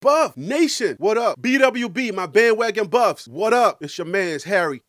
Buff Nation, what up? BWB, my bandwagon buffs, what up? It's your man's Harry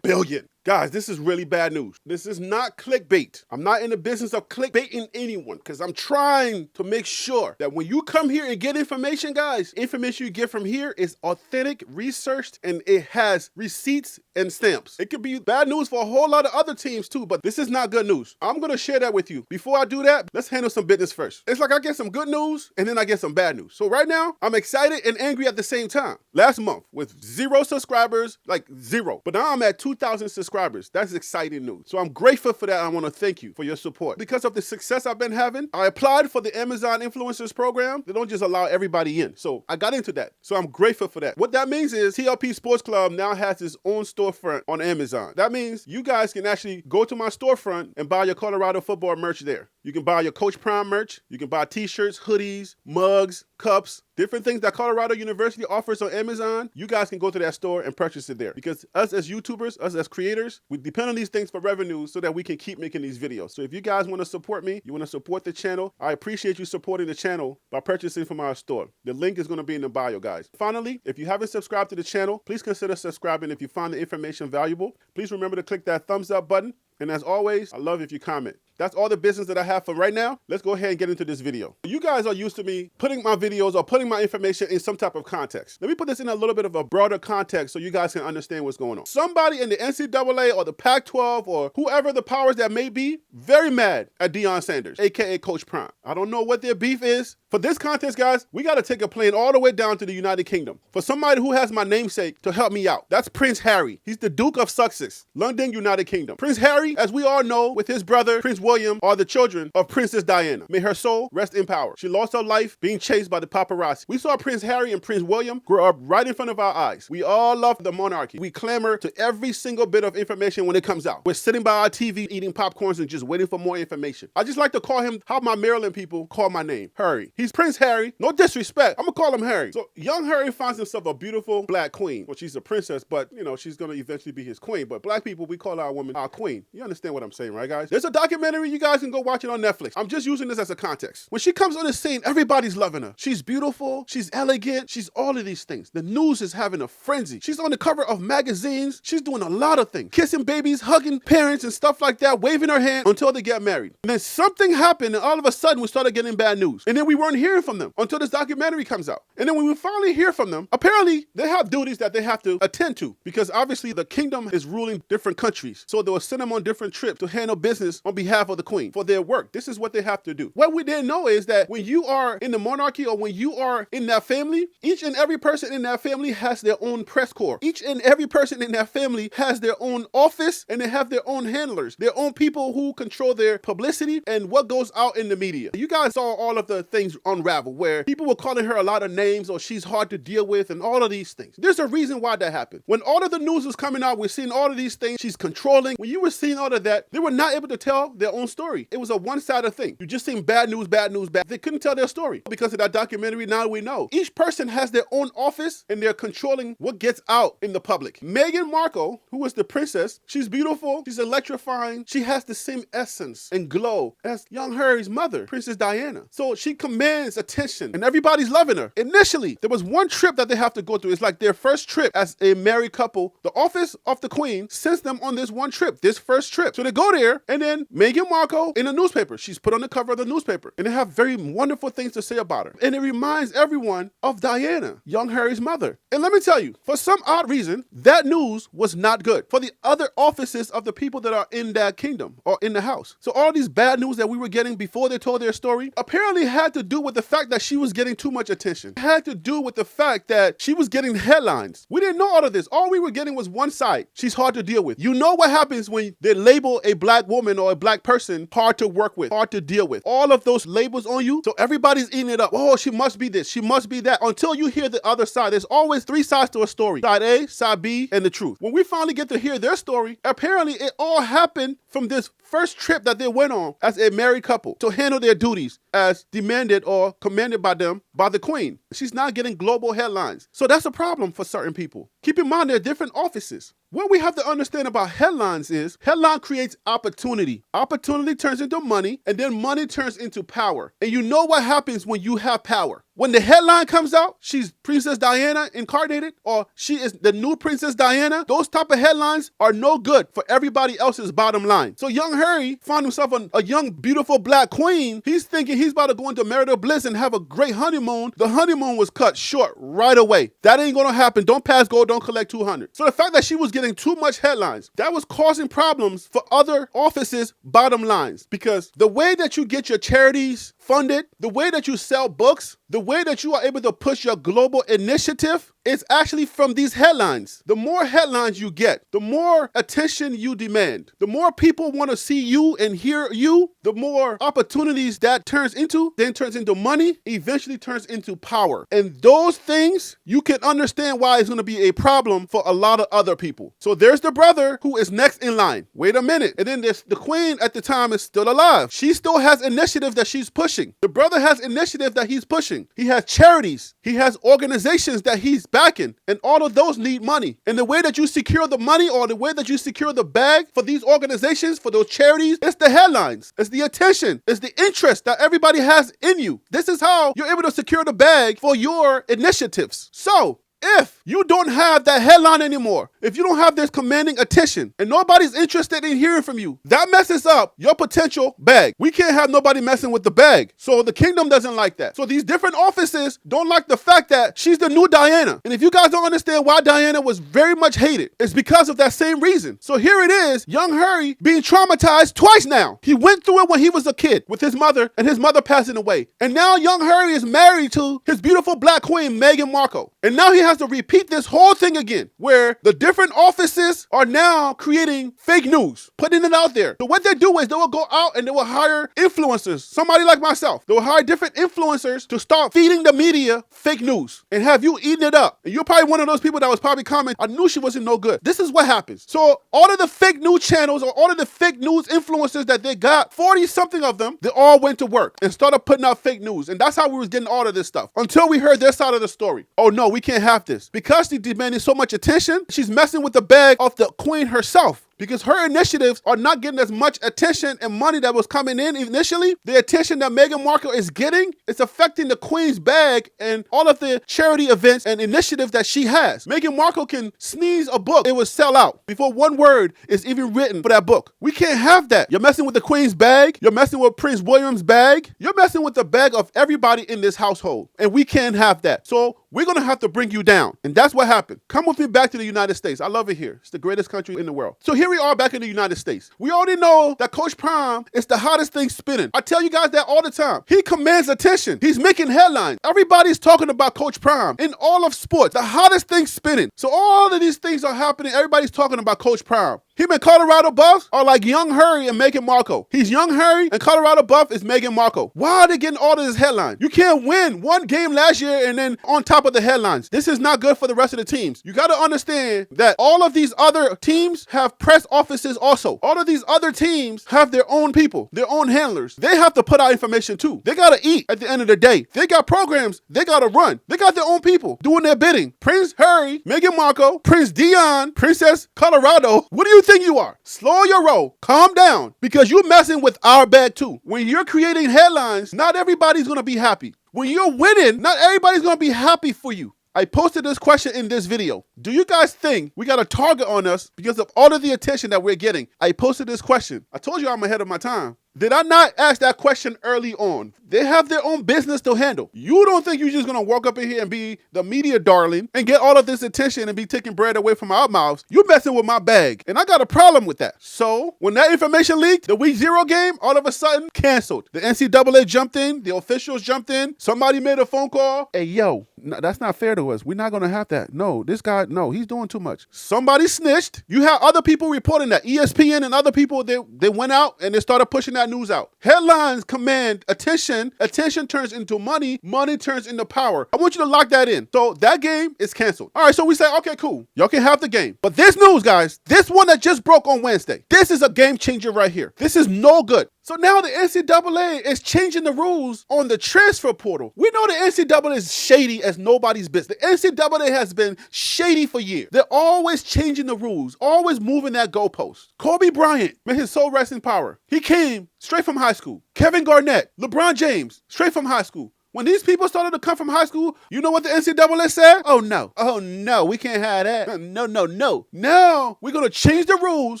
Billion. Guys, this is really bad news. This is not clickbait. I'm not in the business of clickbaiting anyone because I'm trying to make sure that when you come here and get information, guys, information you get from here is authentic, researched, and it has receipts and stamps. It could be bad news for a whole lot of other teams too, but this is not good news. I'm going to share that with you. Before I do that, let's handle some business first. It's like I get some good news and then I get some bad news. So right now, I'm excited and angry at the same time. Last month with 0 subscribers, like 0. But now I'm at 2,000 subscribers. That's exciting news. So I'm grateful for that. I want to thank you for your support. Because of the success I've been having, I applied for the Amazon Influencers Program. They don't just allow everybody in. So I got into that. So I'm grateful for that. What that means is TLP Sports Club now has its own storefront on Amazon. That means you guys can actually go to my storefront and buy your Colorado football merch there. You can buy your Coach Prime merch. You can buy t-shirts, hoodies, mugs, cups, different things that Colorado University offers on Amazon. You guys can go to that store and purchase it there. Because us as YouTubers, us as creators, we depend on these things for revenue so that we can keep making these videos. So if you guys want to support me, you want to support the channel, I appreciate you supporting the channel by purchasing from our store. The link is going to be in the bio, guys. Finally, if you haven't subscribed to the channel, please consider subscribing if you find the information valuable. Please remember to click that thumbs up button. And as always, I love if you comment. That's all the business that I have for right now. Let's go ahead and get into this video. You guys are used to me putting my videos or putting my information in some type of context. Let me put this in a little bit of a broader context so you guys can understand what's going on. Somebody in the NCAA or the Pac-12 or whoever the powers that may be, very mad at Deion Sanders, aka Coach Prime. I don't know what their beef is. For this contest, guys, we got to take a plane all the way down to the United Kingdom for somebody who has my namesake to help me out. That's Prince Harry. He's the Duke of Sussex, London, United Kingdom. Prince Harry, as we all know, with his brother, Prince William, are the children of Princess Diana. May her soul rest in power. She lost her life being chased by the paparazzi. We saw Prince Harry and Prince William grow up right in front of our eyes. We all love the monarchy. We clamor to every single bit of information when it comes out. We're sitting by our TV eating popcorns and just waiting for more information. I just like to call him how my Maryland people call my name, Harry. He's Prince Harry. No disrespect. I'm gonna call him Harry. So young Harry finds himself a beautiful black queen. Well, she's a princess, but you know, she's gonna eventually be his queen. But black people, we call our woman our queen. You understand what I'm saying, right, guys? There's a documentary. You guys can go watch it on Netflix. I'm just using this as a context. When she comes on the scene, everybody's loving her. She's beautiful. She's elegant. She's all of these things. The news is having a frenzy. She's on the cover of magazines. She's doing a lot of things. Kissing babies, hugging parents and stuff like that, waving her hand until they get married. And then something happened and all of a sudden we started getting bad news. And then we weren't hearing from them until this documentary comes out. And then when we finally hear from them, apparently they have duties that they have to attend to because obviously the kingdom is ruling different countries. So they will send them on different trips to handle business on behalf of the queen for their work. This is what they have to do. What we didn't know is that when you are in the monarchy or when you are in that family, each and every person in that family has their own press corps. Each and every person in that family has their own office and they have their own handlers, their own people who control their publicity and what goes out in the media. You guys saw all of the things unravel where people were calling her a lot of names or she's hard to deal with and all of these things. There's a reason why that happened. When all of the news was coming out, we're seeing all of these things she's controlling. When you were seeing all of that, they were not able to tell their own story. It was a one-sided thing. You just seen bad news, bad news, bad. They couldn't tell their story. Because of that documentary, now we know. Each person has their own office and they're controlling what gets out in the public. Meghan Markle, who is the princess, she's beautiful, she's electrifying, she has the same essence and glow as young Harry's mother, Princess Diana. So she commands attention and everybody's loving her. Initially, there was one trip that they have to go through. It's like their first trip as a married couple. The office of the queen sends them on this one trip, this first trip. So they go there and then Meghan Markle in a newspaper. She's put on the cover of the newspaper and they have very wonderful things to say about her. And it reminds everyone of Diana, young Harry's mother. And let me tell you, for some odd reason, that news was not good for the other offices of the people that are in that kingdom or in the house. So all these bad news that we were getting before they told their story apparently had to do with the fact that she was getting too much attention. It had to do with the fact that she was getting headlines. We didn't know all of this. All we were getting was one side. She's hard to deal with. You know what happens when they label a black woman or a black person hard to work with, hard to deal with. All of those labels on you. So everybody's eating it up. Oh, she must be this. She must be that. Until you hear the other side. There's always three sides to a story. Side A, side B, and the truth. When we finally get to hear their story, apparently it all happened from this first trip that they went on as a married couple to handle their duties as demanded or commanded by them by the queen. She's not getting global headlines. So that's a problem for certain people. Keep in mind there are different offices. what we have to understand about headlines is headline creates opportunity. Opportunity turns into money, and then money turns into power. And you know what happens when you have power. When the headline comes out, she's Princess Diana incarnated, or she is the new Princess Diana, those type of headlines are no good for everybody else's bottom line. So young Harry found himself a young, beautiful black queen. He's thinking he's about to go into marital bliss and have a great honeymoon. The honeymoon was cut short right away. That ain't gonna happen. Don't pass go, don't collect 200. So the fact that she was getting too much headlines, that was causing problems for other offices' bottom lines. Because the way that you get your charities funded, the way that you sell books, the way that you are able to push your global initiative is actually from these headlines. The more headlines you get, the more attention you demand. The more people want to see you and hear you, the more opportunities that turns into, then turns into money, eventually turns into power. And those things, you can understand why it's going to be a problem for a lot of other people. So there's the brother who is next in line. Wait a minute. And then there's the queen at the time is still alive. She still has initiative that she's pushing. The brother has initiative that he's pushing. He has charities. He has organizations that he's backing, and all of those need money. And the way that you secure the money, or the way that you secure the bag for these organizations, for those charities, it's the headlines, it's the attention, it's the interest that everybody has in you. This is how you're able to secure the bag for your initiatives. So if you don't have that headline anymore, if you don't have this commanding attention and nobody's interested in hearing from you, that messes up your potential bag. We can't have nobody messing with the bag. So the kingdom doesn't like that. So these different offices don't like the fact that she's the new Diana. And if you guys don't understand why Diana was very much hated, it's because of that same reason. So here it is, young Harry being traumatized twice now. He went through it when he was a kid with his mother, and his mother passing away. And now young Harry is married to his beautiful black queen, Meghan Markle. And now he has to repeat this whole thing again, where the different offices are now creating fake news, putting it out there. So what they do is they will go out and they will hire influencers, somebody like myself. They will hire different influencers to start feeding the media fake news and have you eating it up. And you're probably one of those people that was probably commenting, I knew she wasn't no good. This is what happens. So all of the fake news channels, or all of the fake news influencers that they got, 40 something of them, they all went to work and started putting out fake news. And that's how we was getting all of this stuff until we heard their side of the story. Oh no, we can't have this. Because she demanded so much attention, she's messing with the bag of the queen herself. Because her initiatives are not getting as much attention and money that was coming in initially. The attention that Meghan Markle is getting, it's affecting the queen's bag and all of the charity events and initiatives that she has. Meghan Markle can sneeze a book, it will sell out before one word is even written for that book. We can't have that. You're messing with the queen's bag. You're messing with Prince William's bag. You're messing with the bag of everybody in this household. And we can't have that. So we're going to have to bring you down. And that's what happened. Come with me back to the United States. I love it here. It's the greatest country in the world. So here we are back in the United States. We already know that Coach Prime is the hottest thing spinning. I tell you guys that all the time. He commands attention. He's making headlines. Everybody's talking about Coach Prime in all of sports. The hottest thing spinning. So all of these things are happening. Everybody's talking about Coach Prime. Him and Colorado Buffs are like young Harry and Meghan Markle. He's young Harry and Colorado Buff is Meghan Markle. Why are they getting all of this headline? You can't win one game last year and then on top of the headlines. This is not good for the rest of the teams. You got to understand that all of these other teams have press offices also. All of these other teams have their own people, their own handlers. They have to put out information too. They got to eat at the end of the day. They got programs. They got to run. They got their own people doing their bidding. Prince Harry, Meghan Markle, Prince Dion, Princess Colorado. What do you think you are? Slow your roll. Calm down, because you're messing with our bag too. When you're creating headlines, not everybody's going to be happy. When you're winning, not everybody's going to be happy for you. I posted this question in this video. Do you guys think we got a target on us because of all of the attention that we're getting? I posted this question. I told you I'm ahead of my time. Did I not ask that question early on? They have their own business to handle. You don't think you're just going to walk up in here and be the media darling and get all of this attention and be taking bread away from our mouths? You're messing with my bag, and I got a problem with that. So when that information leaked, the week 0 game, all of a sudden, canceled. The NCAA jumped in. The officials jumped in. Somebody made a phone call. Hey, yo, no, that's not fair to us. We're not going to have that. No, this guy, no, he's doing too much. Somebody snitched. You have other people reporting that. ESPN and other people, they went out and they started pushing that news out. Headlines command attention. Attention turns into money. Money turns into power. I want you to lock that in. So that game is canceled. All right, so we say, okay, cool. Y'all can have the game. But this news, guys, this one that just broke on Wednesday, this is a game changer right here. This is no good. So now the NCAA is changing the rules on the transfer portal. We know the NCAA is shady as nobody's business. The NCAA has been shady for years. They're always changing the rules, always moving that goalpost. Kobe Bryant, may his soul rest in power. He came straight from high school. Kevin Garnett, LeBron James, straight from high school. When these people started to come from high school, you know what the NCAA said? Oh no, we can't have that. No. Now, we're going to change the rules.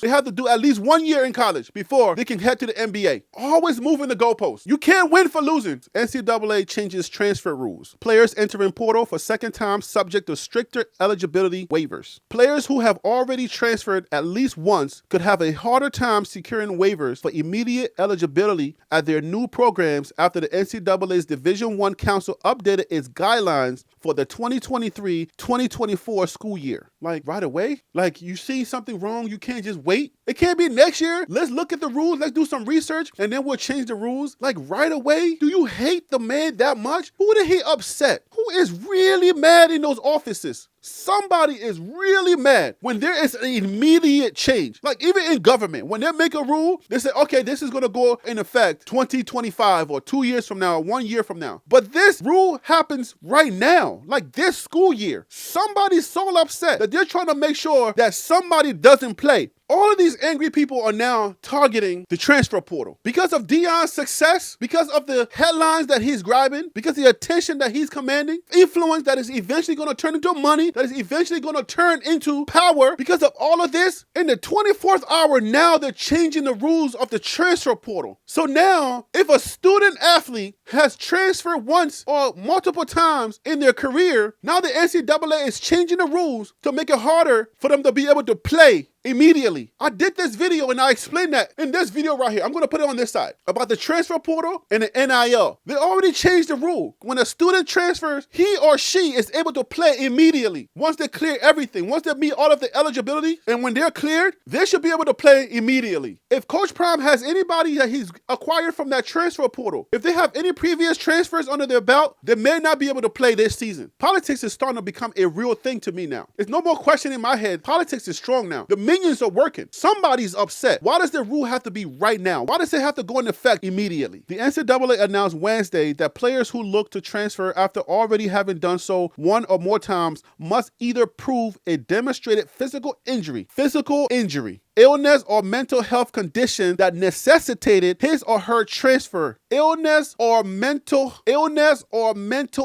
They have to do at least 1 year in college before they can head to the NBA. Always moving the goalposts. You can't win for losing. NCAA changes transfer rules. Players entering portal for second time subject to stricter eligibility waivers. Players who have already transferred at least once could have a harder time securing waivers for immediate eligibility at their new programs after the NCAA's Division I Council updated its guidelines for the 2023-2024 school year. Like right away? Like you see something wrong, you can't just wait? It can't be next year. Let's look at the rules, let's do some research, and then we'll change the rules. Like right away? Do you hate the man that much? Who did he upset? Who is really mad in those offices? Somebody is really mad when there is an immediate change. Like even in government, when they make a rule, they say, okay, this is going to go in effect 2025 or 2 years from now, or 1 year from now. But this rule happens right now, like this school year. Somebody's so upset that they're trying to make sure that somebody doesn't play. All of these angry people are now targeting the transfer portal. Because of Deion's success, because of the headlines that he's grabbing, because of the attention that he's commanding, influence that is eventually going to turn into money, that is eventually going to turn into power. Because of all of this, in the 24th hour, now they're changing the rules of the transfer portal. So now, if a student athlete has transferred once or multiple times in their career, now the NCAA is changing the rules to make it harder for them to be able to play immediately. I did this video and I explained that in this video right here. I'm going to put it on this side about the transfer portal and the NIL. They already changed the rule. When a student transfers, he or she is able to play immediately. Once they clear everything, once they meet all of the eligibility, and when they're cleared, they should be able to play immediately. If Coach Prime has anybody that he's acquired from that transfer portal, if they have any previous transfers under their belt, they may not be able to play this season. Politics is starting to become a real thing to me now. There's no more question in my head. Politics is strong now. The minions are working. Somebody's upset. Why does the rule have to be right now? Why does it have to go into effect immediately? The NCAA announced Wednesday that players who look to transfer after already having done so one or more times must either prove a demonstrated physical injury, illness or mental health condition that necessitated his or her transfer. Illness or mental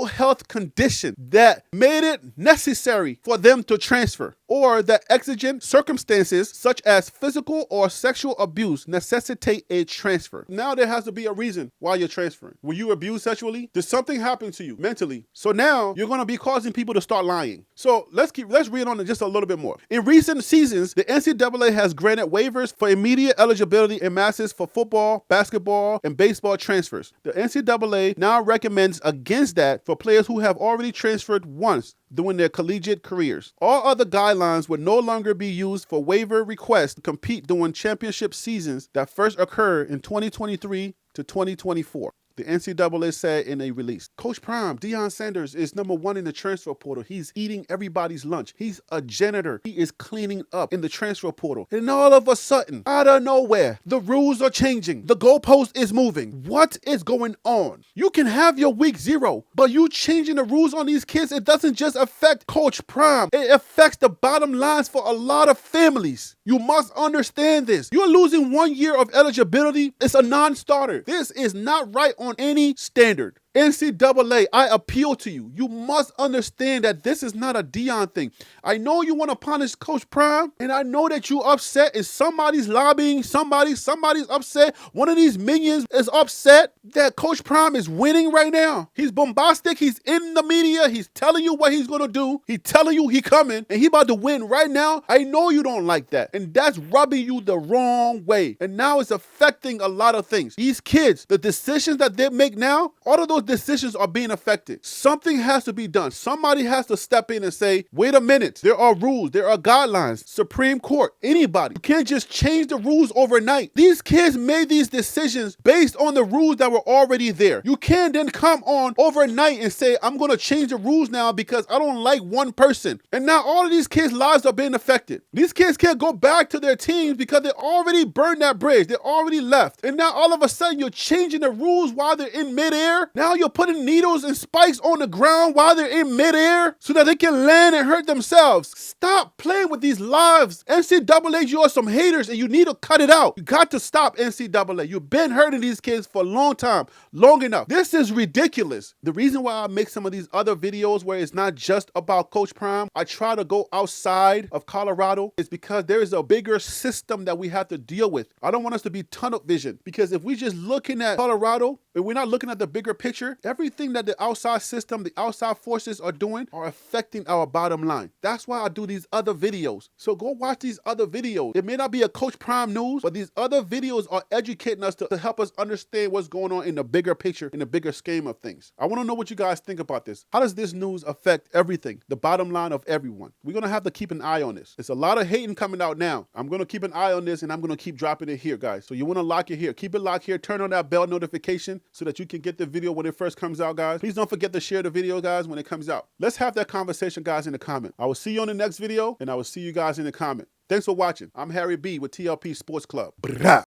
health condition that made it necessary for them to transfer, or that exigent circumstances such as physical or sexual abuse necessitate a transfer. Now there has to be a reason why you're transferring. Were you abused sexually? Did something happen to you mentally? So now you're going to be causing people to start lying. So let's read on it just a little bit more. In recent seasons, the NCAA has granted waivers for immediate eligibility in masses for football, basketball, and baseball transfers. The NCAA now recommends against that for players who have already transferred once during their collegiate careers. All other guidelines would no longer be used for waiver requests to compete during championship seasons that first occur in 2023 to 2024. The NCAA said in a release. Coach Prime, Deion Sanders, is #1 in the transfer portal. He's eating everybody's lunch. He's a janitor. He is cleaning up in the transfer portal. And all of a sudden, out of nowhere, the rules are changing. The goalpost is moving. What is going on? You can have your week 0, but you changing the rules on these kids, it doesn't just affect Coach Prime. It affects the bottom lines for a lot of families. You must understand this. You're losing 1 year of eligibility. It's a non-starter. This is not right on any standard. NCAA, I appeal to you. You must understand that this is not a Deion thing. I know you want to punish Coach Prime, and I know that you upset. Is somebody's lobbying, somebody's upset. One of these minions is upset that Coach Prime is winning right now. He's bombastic. He's in the media. He's telling you what he's going to do. He's telling you he coming, and he about to win right now. I know you don't like that, and that's rubbing you the wrong way. And now it's affecting a lot of things. These kids, the decisions that they make now, all of those decisions are being affected. Something has to be done. Somebody has to step in and say, wait a minute, there are rules, there are guidelines, Supreme Court, anybody. You can't just change the rules overnight. These kids made these decisions based on the rules that were already there. You can't then come on overnight and say, I'm going to change the rules now because I don't like one person. And now all of these kids' lives are being affected. These kids can't go back to their teams because they already burned that bridge. They already left. And now all of a sudden you're changing the rules while they're in midair. Now you're putting needles and spikes on the ground while they're in midair so that they can land and hurt themselves. Stop playing with these lives. NCAA, you are some haters and you need to cut it out. You got to stop, NCAA. You've been hurting these kids for a long time, long enough. This is ridiculous. The reason why I make some of these other videos where it's not just about Coach Prime, I try to go outside of Colorado, is because there is a bigger system that we have to deal with. I don't want us to be tunnel vision, because if we just looking at Colorado and we're not looking at the bigger picture, everything that the outside system, the outside forces are doing are affecting our bottom line. That's why I do these other videos. So go watch these other videos. It may not be a Coach Prime news, but these other videos are educating us to help us understand what's going on in the bigger picture, in the bigger scheme of things. I want to know what you guys think about this. How does this news affect everything, the bottom line of everyone? We're going to have to keep an eye on this. It's a lot of hating coming out now. I'm going to keep an eye on this and I'm going to keep dropping it here, guys. So you want to lock it here. Keep it locked here. Turn on that bell notification so that you can get the video when it first comes out, guys. Please don't forget to share the video, guys, when it comes out. Let's have that conversation, guys, in the comment. I will see you on the next video and I will see you guys in the comment. Thanks for watching. I'm Harry B with TLP Sports Club. Brah.